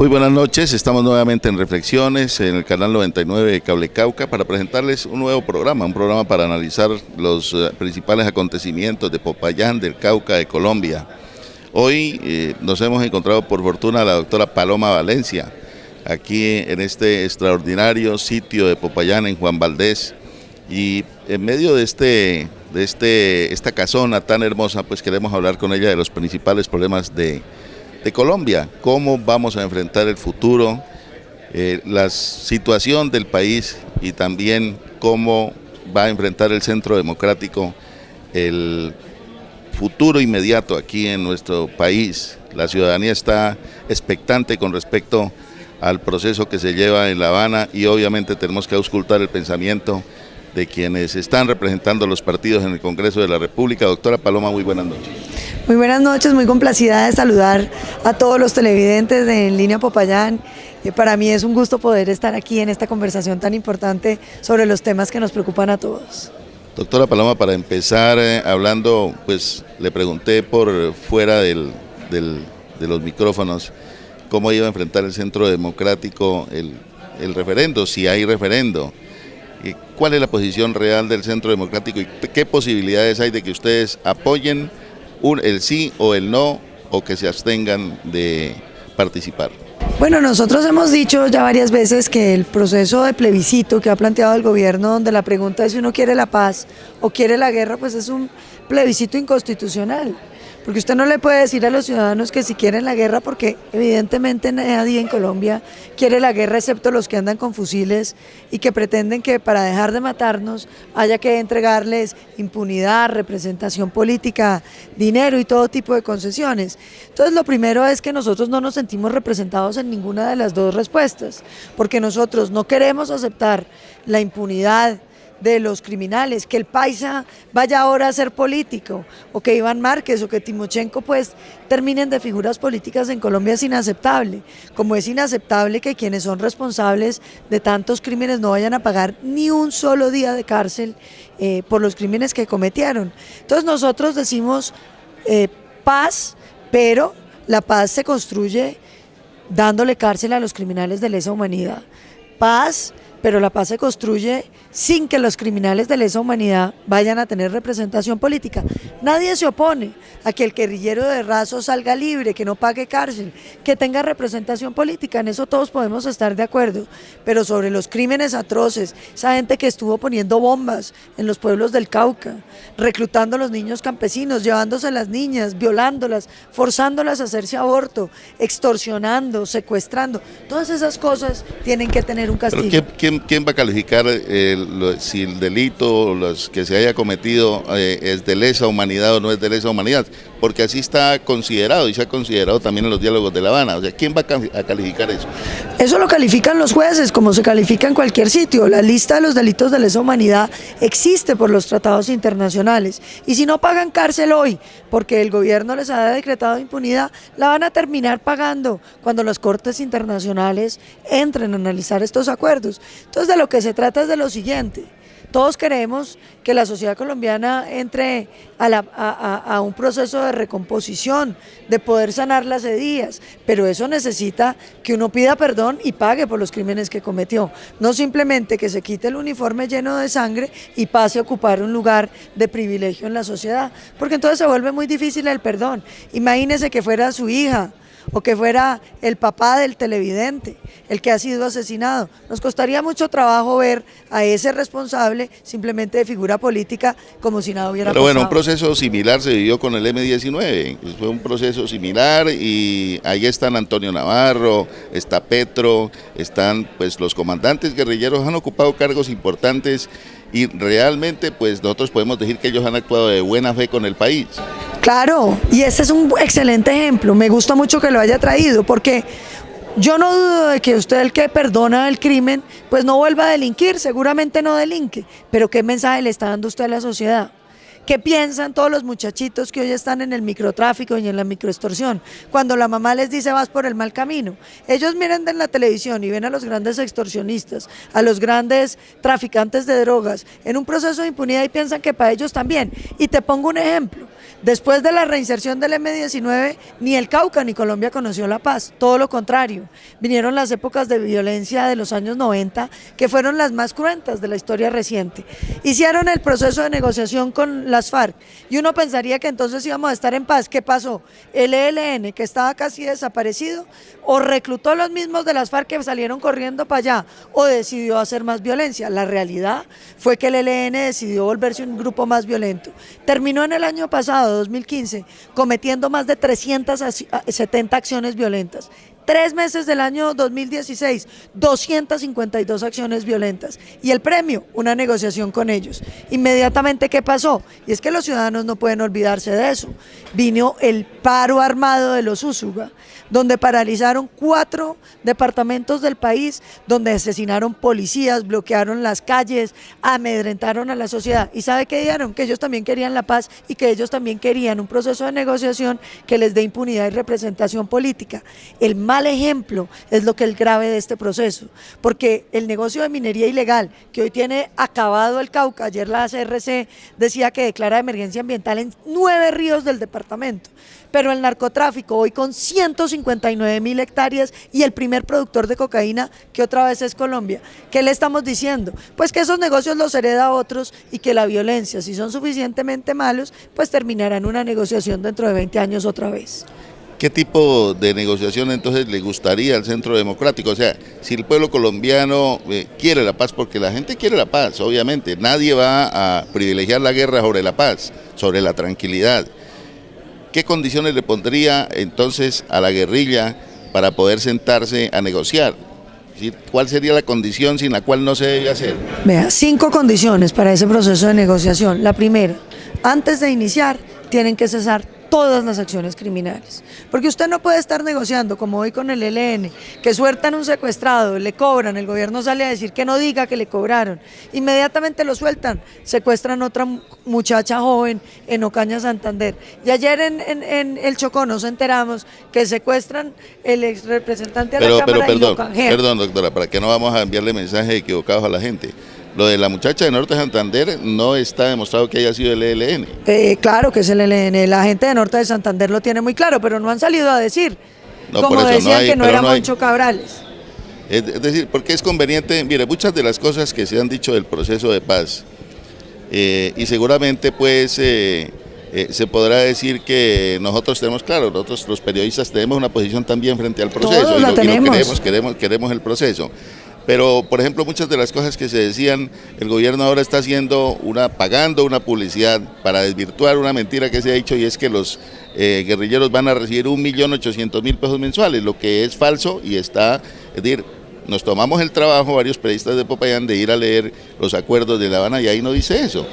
Muy buenas noches, estamos nuevamente en Reflexiones en el canal 99 de Cable Cauca para presentarles un nuevo programa, un programa para analizar los principales acontecimientos de Popayán, del Cauca, de Colombia. Hoy nos hemos encontrado por fortuna a la doctora Paloma Valencia, aquí en este extraordinario sitio de Popayán en Juan Valdez, y en medio de esta casona tan hermosa, pues queremos hablar con ella de los principales problemas de Colombia, cómo vamos a enfrentar el futuro, la situación del país y también cómo va a enfrentar el Centro Democrático el futuro inmediato aquí en nuestro país. La ciudadanía está expectante con respecto al proceso que se lleva en La Habana y obviamente tenemos que auscultar el pensamiento de quienes están representando los partidos en el Congreso de la República. Doctora Paloma, muy buenas noches. Muy buenas noches, muy complacida de saludar a todos los televidentes de En Línea Popayán. Para mí es un gusto poder estar aquí en esta conversación tan importante sobre los temas que nos preocupan a todos. Doctora Paloma, para empezar hablando, pues le pregunté por fuera de los micrófonos cómo iba a enfrentar el Centro Democrático el referendo, si hay referendo. ¿Cuál es la posición real del Centro Democrático y qué posibilidades hay de que ustedes apoyen el sí o el no, o que se abstengan de participar? Bueno, nosotros hemos dicho ya varias veces que el proceso de plebiscito que ha planteado el gobierno, donde la pregunta es si uno quiere la paz o quiere la guerra, pues es un plebiscito inconstitucional. Porque usted no le puede decir a los ciudadanos que si quieren la guerra, porque evidentemente nadie en Colombia quiere la guerra excepto los que andan con fusiles y que pretenden que para dejar de matarnos haya que entregarles impunidad, representación política, dinero y todo tipo de concesiones. Entonces lo primero es que nosotros no nos sentimos representados en ninguna de las dos respuestas, porque nosotros no queremos aceptar la impunidad de los criminales, que el paisa vaya ahora a ser político, o que Iván Márquez o que Timochenko pues terminen de figuras políticas en Colombia es inaceptable, como es inaceptable que quienes son responsables de tantos crímenes no vayan a pagar ni un solo día de cárcel por los crímenes que cometieron. Entonces nosotros decimos paz, pero la paz se construye dándole cárcel a los criminales de lesa humanidad. Paz, pero la paz se construye sin que los criminales de lesa humanidad vayan a tener representación política. Nadie se opone a que el guerrillero de Razo salga libre, que no pague cárcel, que tenga representación política, en eso todos podemos estar de acuerdo, pero sobre los crímenes atroces, esa gente que estuvo poniendo bombas en los pueblos del Cauca, reclutando a los niños campesinos, llevándose a las niñas, violándolas, forzándolas a hacerse aborto, extorsionando, secuestrando, todas esas cosas tienen que tener un castigo. ¿Pero quién va a calificar si el delito los que se haya cometido es de lesa humanidad o no es de lesa humanidad? Porque así está considerado y se ha considerado también en los diálogos de La Habana. O sea, ¿quién va a calificar eso? Eso lo califican los jueces, como se califica en cualquier sitio. La lista de los delitos de lesa humanidad existe por los tratados internacionales. Y si no pagan cárcel hoy, porque el gobierno les ha decretado impunidad, la van a terminar pagando cuando las cortes internacionales entren a analizar estos acuerdos. Entonces, de lo que se trata es de lo siguiente. Todos queremos que la sociedad colombiana entre a un proceso de recomposición, de poder sanar las heridas, pero eso necesita que uno pida perdón y pague por los crímenes que cometió, no simplemente que se quite el uniforme lleno de sangre y pase a ocupar un lugar de privilegio en la sociedad, porque entonces se vuelve muy difícil el perdón. Imagínese que fuera su hija, o que fuera el papá del televidente, el que ha sido asesinado. Nos costaría mucho trabajo ver a ese responsable simplemente de figura política como si nada hubiera pasado. Pero bueno, un proceso similar se vivió con el M-19, fue un proceso similar y ahí están Antonio Navarro, está Petro, están pues los comandantes guerrilleros, han ocupado cargos importantes y realmente pues nosotros podemos decir que ellos han actuado de buena fe con el país. Claro, y este es un excelente ejemplo, me gusta mucho que lo haya traído, porque yo no dudo de que usted, el que perdona el crimen, pues no vuelva a delinquir, seguramente no delinque, pero ¿qué mensaje le está dando usted a la sociedad? ¿Qué piensan todos los muchachitos que hoy están en el microtráfico y en la microextorsión? Cuando la mamá les dice vas por el mal camino. Ellos miran en la televisión y ven a los grandes extorsionistas, a los grandes traficantes de drogas, en un proceso de impunidad y piensan que para ellos también. Y te pongo un ejemplo. Después de la reinserción del M-19, ni el Cauca ni Colombia conoció la paz, todo lo contrario. Vinieron las épocas de violencia de los años 90, que fueron las más cruentas de la historia reciente. Hicieron el proceso de negociación con las FARC y uno pensaría que entonces íbamos a estar en paz. ¿Qué pasó? El ELN, que estaba casi desaparecido, o reclutó a los mismos de las FARC que salieron corriendo para allá, o decidió hacer más violencia. La realidad fue que el ELN decidió volverse un grupo más violento. Terminó en el año pasado, 2015, cometiendo más de 370 acciones violentas. 3 meses del año 2016, 252 acciones violentas. Y el premio, una negociación con ellos. Inmediatamente, ¿qué pasó? Y es que los ciudadanos no pueden olvidarse de eso. Vino el paro armado de los Úsuga, donde paralizaron 4 departamentos del país, donde asesinaron policías, bloquearon las calles, amedrentaron a la sociedad. ¿Y sabe qué dijeron? Que ellos también querían la paz y que ellos también querían un proceso de negociación que les dé impunidad y representación política. El mal ejemplo es lo que es grave de este proceso, porque el negocio de minería ilegal que hoy tiene acabado el Cauca, ayer la CRC decía que declara emergencia ambiental en 9 ríos del departamento, pero el narcotráfico hoy con 159.000 hectáreas y el primer productor de cocaína que otra vez es Colombia. ¿Qué le estamos diciendo? Pues que esos negocios los hereda a otros y que la violencia, si son suficientemente malos, pues terminará en una negociación dentro de 20 años otra vez. ¿Qué tipo de negociación entonces le gustaría al Centro Democrático? O sea, si el pueblo colombiano quiere la paz, porque la gente quiere la paz, obviamente, nadie va a privilegiar la guerra sobre la paz, sobre la tranquilidad. ¿Qué condiciones le pondría entonces a la guerrilla para poder sentarse a negociar? ¿Cuál sería la condición sin la cual no se debe hacer? Vea, 5 condiciones para ese proceso de negociación. La primera, antes de iniciar, tienen que cesar todas las acciones criminales, porque usted no puede estar negociando como hoy con el ELN, que sueltan un secuestrado, le cobran, el gobierno sale a decir que no diga que le cobraron, inmediatamente lo sueltan, secuestran otra muchacha joven en Ocaña, Santander, y ayer en el Chocó nos enteramos que secuestran el ex representante de la Cámara y lo canjean. Perdón, doctora, para que no vamos a enviarle mensajes equivocados a la gente. Lo de la muchacha de Norte de Santander no está demostrado que haya sido el ELN. Claro que es el ELN, la gente de Norte de Santander lo tiene muy claro, pero no han salido a decir, no, como decían que no era Moncho Cabrales. Es decir, porque es conveniente, mire, muchas de las cosas que se han dicho del proceso de paz, y seguramente pues se podrá decir que nosotros tenemos, claro, nosotros los periodistas tenemos una posición también frente al proceso. Todos la tenemos. Queremos el proceso. Pero, por ejemplo, muchas de las cosas que se decían, el gobierno ahora está pagando una publicidad para desvirtuar una mentira que se ha dicho, y es que los guerrilleros van a recibir 1.800.000 pesos mensuales, lo que es falso y está, es decir, nos tomamos el trabajo, varios periodistas de Popayán, de ir a leer los acuerdos de La Habana y ahí no dice eso.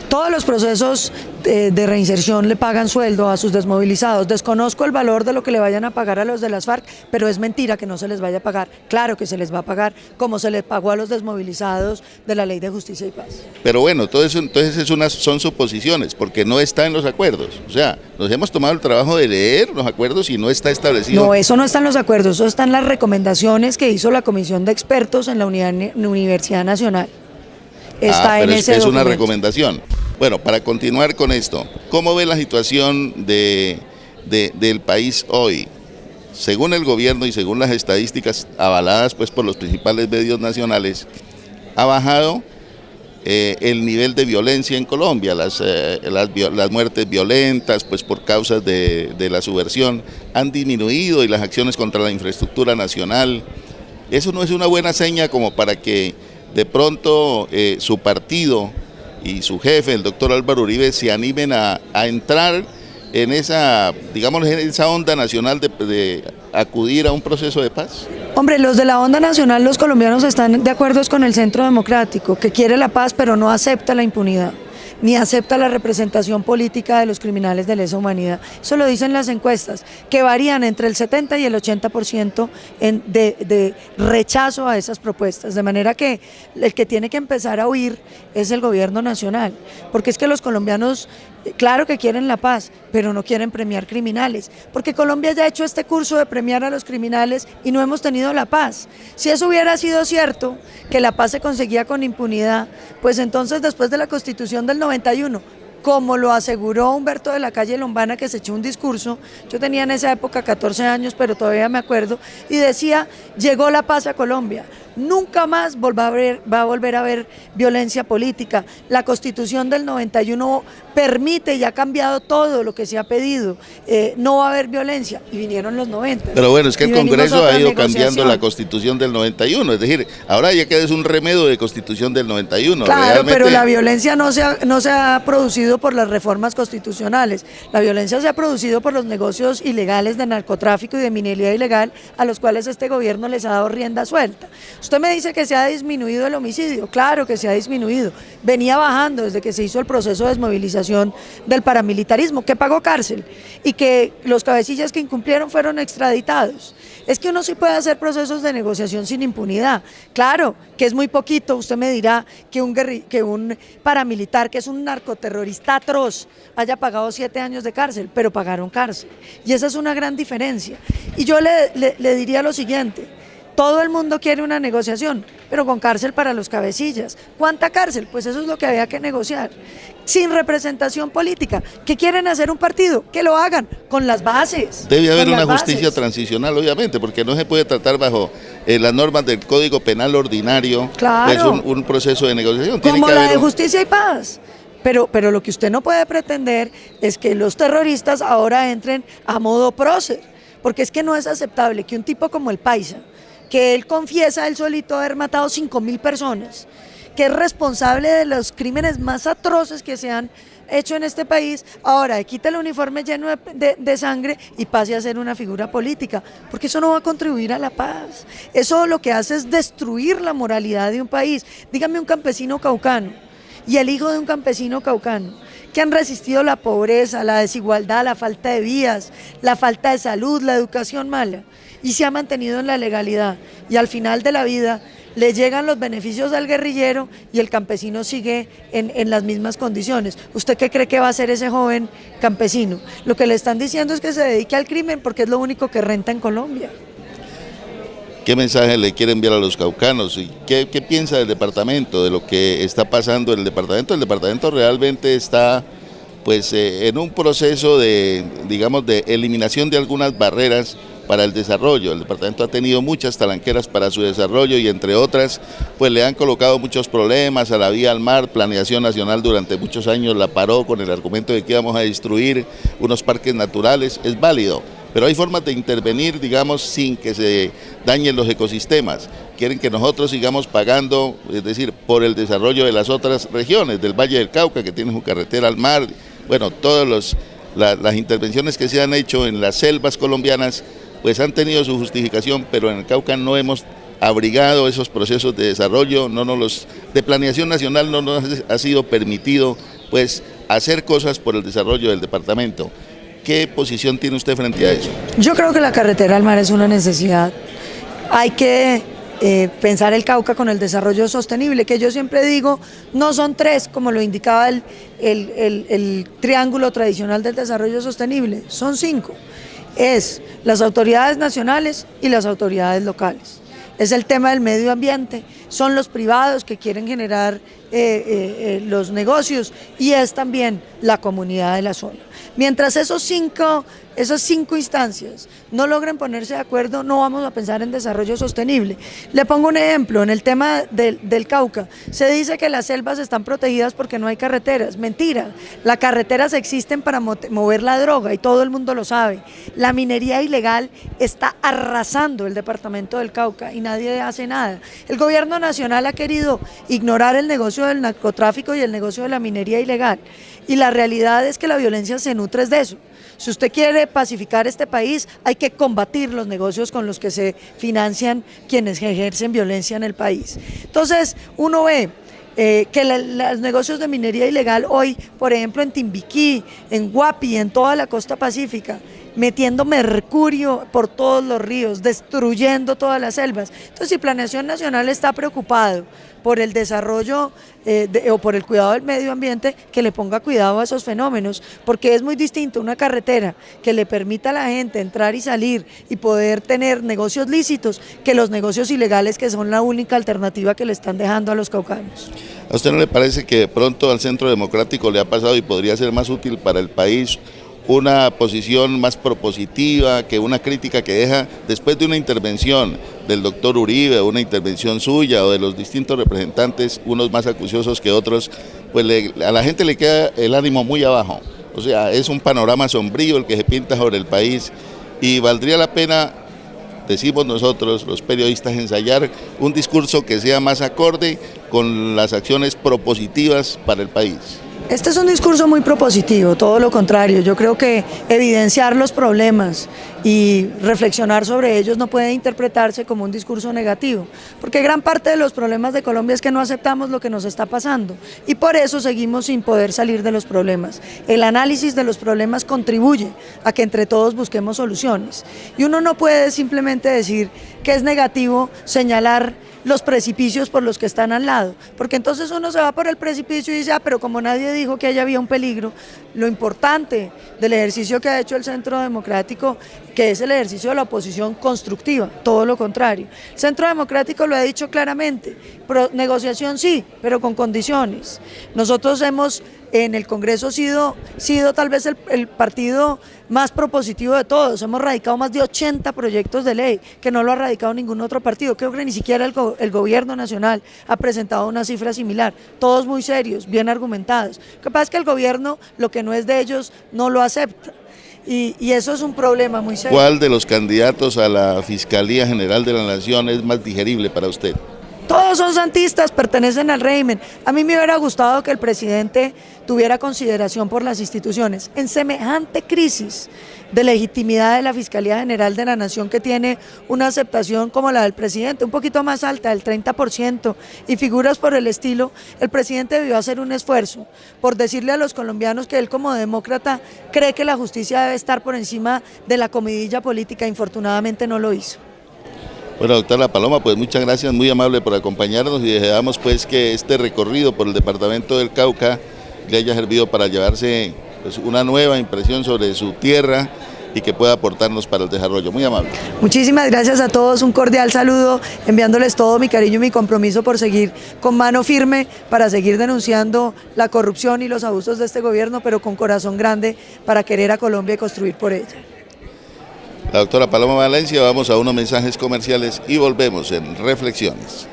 Todos los procesos de reinserción le pagan sueldo a sus desmovilizados. Desconozco el valor de lo que le vayan a pagar a los de las FARC, pero es mentira que no se les vaya a pagar. Claro que se les va a pagar, como se les pagó a los desmovilizados de la Ley de Justicia y Paz. Pero bueno, todo eso entonces son suposiciones, porque no está en los acuerdos. O sea, nos hemos tomado el trabajo de leer los acuerdos y no está establecido. No, eso no está en los acuerdos, eso está en las recomendaciones que hizo la Comisión de Expertos en la Universidad Nacional. Está en ese documento. Es una recomendación. Bueno, para continuar con esto, ¿cómo ve la situación del país hoy? Según el gobierno y según las estadísticas avaladas pues por los principales medios nacionales, ha bajado el nivel de violencia en Colombia, las muertes violentas pues por causas de la subversión han disminuido, y las acciones contra la infraestructura nacional. Eso no es una buena seña como para que de pronto su partido y su jefe, el doctor Álvaro Uribe, se animen a entrar en esa, digamos, en esa onda nacional de acudir a un proceso de paz? Hombre, los de la onda nacional, los colombianos están de acuerdo con el Centro Democrático, que quiere la paz pero no acepta la impunidad. ni acepta la representación política de los criminales de lesa humanidad. Eso lo dicen las encuestas, que varían entre el 70 y el 80% de rechazo a esas propuestas, de manera que el que tiene que empezar a huir es el gobierno nacional, porque es que los colombianos, claro que quieren la paz, pero no quieren premiar criminales, porque Colombia ya ha hecho este curso de premiar a los criminales y no hemos tenido la paz. Si eso hubiera sido cierto, que la paz se conseguía con impunidad, pues entonces después de la Constitución del 91, como lo aseguró Humberto de la Calle Lombana, que se echó un discurso, yo tenía en esa época 14 años, pero todavía me acuerdo, y decía, llegó la paz a Colombia, nunca más va a volver a haber violencia política. La Constitución del 91 permite y ha cambiado todo lo que se ha pedido, no va a haber violencia, y vinieron los 90. Pero bueno, es que el Congreso ha ido cambiando la Constitución del 91, es decir, ahora ya que es un remedio de Constitución del 91. Claro, realmente... pero la violencia no se ha producido por las reformas constitucionales, la violencia se ha producido por los negocios ilegales de narcotráfico y de minería ilegal a los cuales este gobierno les ha dado rienda suelta. Usted me dice que se ha disminuido el homicidio, claro que se ha disminuido, venía bajando desde que se hizo el proceso de desmovilización del paramilitarismo, que pagó cárcel y que los cabecillas que incumplieron fueron extraditados. Es que uno sí puede hacer procesos de negociación sin impunidad, claro que es muy poquito, usted me dirá que un paramilitar, que es un narcoterrorista atroz, haya pagado 7 años de cárcel, pero pagaron cárcel, y esa es una gran diferencia. Y yo le diría lo siguiente: todo el mundo quiere una negociación, pero con cárcel para los cabecillas. ¿Cuánta cárcel? Pues eso es lo que había que negociar. Sin representación política. ¿Qué quieren hacer un partido? Que lo hagan con las bases. Debe haber una justicia transicional, obviamente, porque no se puede tratar bajo las normas del Código Penal ordinario. Claro. Es un proceso de negociación. Como la de justicia y paz. Pero lo que usted no puede pretender es que los terroristas ahora entren a modo prócer, porque es que no es aceptable que un tipo como el Paisa, que él confiesa él solito haber matado 5.000 personas, que es responsable de los crímenes más atroces que se han hecho en este país, ahora quita el uniforme lleno de sangre y pase a ser una figura política, porque eso no va a contribuir a la paz. Eso lo que hace es destruir la moralidad de un país. Dígame un campesino caucano y el hijo de un campesino caucano que han resistido la pobreza, la desigualdad, la falta de vías, la falta de salud, la educación mala, y se ha mantenido en la legalidad, y al final de la vida le llegan los beneficios al guerrillero y el campesino sigue en las mismas condiciones. ¿Usted qué cree que va a hacer ese joven campesino? Lo que le están diciendo es que se dedique al crimen porque es lo único que renta en Colombia. ¿Qué mensaje le quiere enviar a los caucanos? ¿Y qué piensa del departamento, de lo que está pasando en el departamento? El departamento realmente está pues en un proceso de, digamos, de eliminación de algunas barreras para el desarrollo. El departamento ha tenido muchas talanqueras para su desarrollo y entre otras pues le han colocado muchos problemas a la vía al mar. Planeación Nacional durante muchos años la paró con el argumento de que íbamos a destruir unos parques naturales. Es válido, pero hay formas de intervenir, digamos, sin que se dañen los ecosistemas. Quieren que nosotros sigamos pagando, es decir, por el desarrollo de las otras regiones, del Valle del Cauca, que tiene su carretera al mar. Bueno, todas las intervenciones que se han hecho en las selvas colombianas pues han tenido su justificación, pero en el Cauca no hemos abrigado esos procesos de desarrollo, de planeación nacional no nos ha sido permitido pues hacer cosas por el desarrollo del departamento. ¿Qué posición tiene usted frente a eso? Yo creo que la carretera al mar es una necesidad. Hay que pensar el Cauca con el desarrollo sostenible, que yo siempre digo, no son 3, como lo indicaba el triángulo tradicional del desarrollo sostenible, son 5. Es las autoridades nacionales y las autoridades locales. Es el tema del medio ambiente, son los privados que quieren generar los negocios y es también la comunidad de la zona. Mientras esas 5 instancias no logren ponerse de acuerdo, no vamos a pensar en desarrollo sostenible. Le pongo un ejemplo, en el tema del Cauca, se dice que las selvas están protegidas porque no hay carreteras. Mentira, las carreteras existen para mover la droga y todo el mundo lo sabe. La minería ilegal está arrasando el departamento del Cauca y nadie hace nada. El gobierno nacional ha querido ignorar el negocio del narcotráfico y el negocio de la minería ilegal, y la realidad es que la violencia se nutre de eso. Si usted quiere pacificar este país, hay que combatir los negocios con los que se financian quienes ejercen violencia en el país. Entonces, uno ve los negocios de minería ilegal hoy, por ejemplo en Timbiquí, en Guapi, en toda la costa pacífica, metiendo mercurio por todos los ríos, destruyendo todas las selvas. Entonces, si Planeación Nacional está preocupado por el desarrollo o por el cuidado del medio ambiente, que le ponga cuidado a esos fenómenos, porque es muy distinto una carretera que le permita a la gente entrar y salir y poder tener negocios lícitos que los negocios ilegales, que son la única alternativa que le están dejando a los caucanos. ¿A usted no le parece que de pronto al Centro Democrático le ha pasado y podría ser más útil para el país una posición más propositiva que una crítica que deja después de una intervención del doctor Uribe, una intervención suya o de los distintos representantes, unos más acuciosos que otros, pues a la gente le queda el ánimo muy abajo? O sea, es un panorama sombrío el que se pinta sobre el país y valdría la pena, decimos nosotros, los periodistas, ensayar un discurso que sea más acorde con las acciones propositivas para el país. Este es un discurso muy propositivo, todo lo contrario. Yo creo que evidenciar los problemas y reflexionar sobre ellos no puede interpretarse como un discurso negativo, porque gran parte de los problemas de Colombia es que no aceptamos lo que nos está pasando y por eso seguimos sin poder salir de los problemas. El análisis de los problemas contribuye a que entre todos busquemos soluciones y uno no puede simplemente decir que es negativo señalar los precipicios por los que están al lado, porque entonces uno se va por el precipicio y dice, pero como nadie dijo que allá había un peligro. Lo importante del ejercicio que ha hecho el Centro Democrático, que es el ejercicio de la oposición constructiva, todo lo contrario. El Centro Democrático lo ha dicho claramente, negociación sí, pero con condiciones. Nosotros hemos en el Congreso sido tal vez el partido más propositivo de todos. Hemos radicado más de 80 proyectos de ley que no lo ha radicado ningún otro partido. Creo que ni siquiera el gobierno nacional ha presentado una cifra similar. Todos muy serios, bien argumentados. Lo que pasa es que el gobierno, lo que no es de ellos, no lo acepta. Y eso es un problema muy serio. ¿Cuál de los candidatos a la Fiscalía General de la Nación es más digerible para usted? Todos son santistas, pertenecen al régimen. A mí me hubiera gustado que el presidente tuviera consideración por las instituciones. En semejante crisis de legitimidad de la Fiscalía General de la Nación, que tiene una aceptación como la del presidente, un poquito más alta, del 30%, y figuras por el estilo, el presidente debió hacer un esfuerzo por decirle a los colombianos que él como demócrata cree que la justicia debe estar por encima de la comidilla política. Infortunadamente no lo hizo. Bueno, doctora Paloma, pues muchas gracias, muy amable por acompañarnos y deseamos pues que este recorrido por el departamento del Cauca le haya servido para llevarse pues una nueva impresión sobre su tierra y que pueda aportarnos para el desarrollo. Muy amable. Muchísimas gracias a todos, un cordial saludo, enviándoles todo mi cariño y mi compromiso por seguir con mano firme para seguir denunciando la corrupción y los abusos de este gobierno, pero con corazón grande para querer a Colombia y construir por ella. La doctora Paloma Valencia, vamos a unos mensajes comerciales y volvemos en Reflexiones.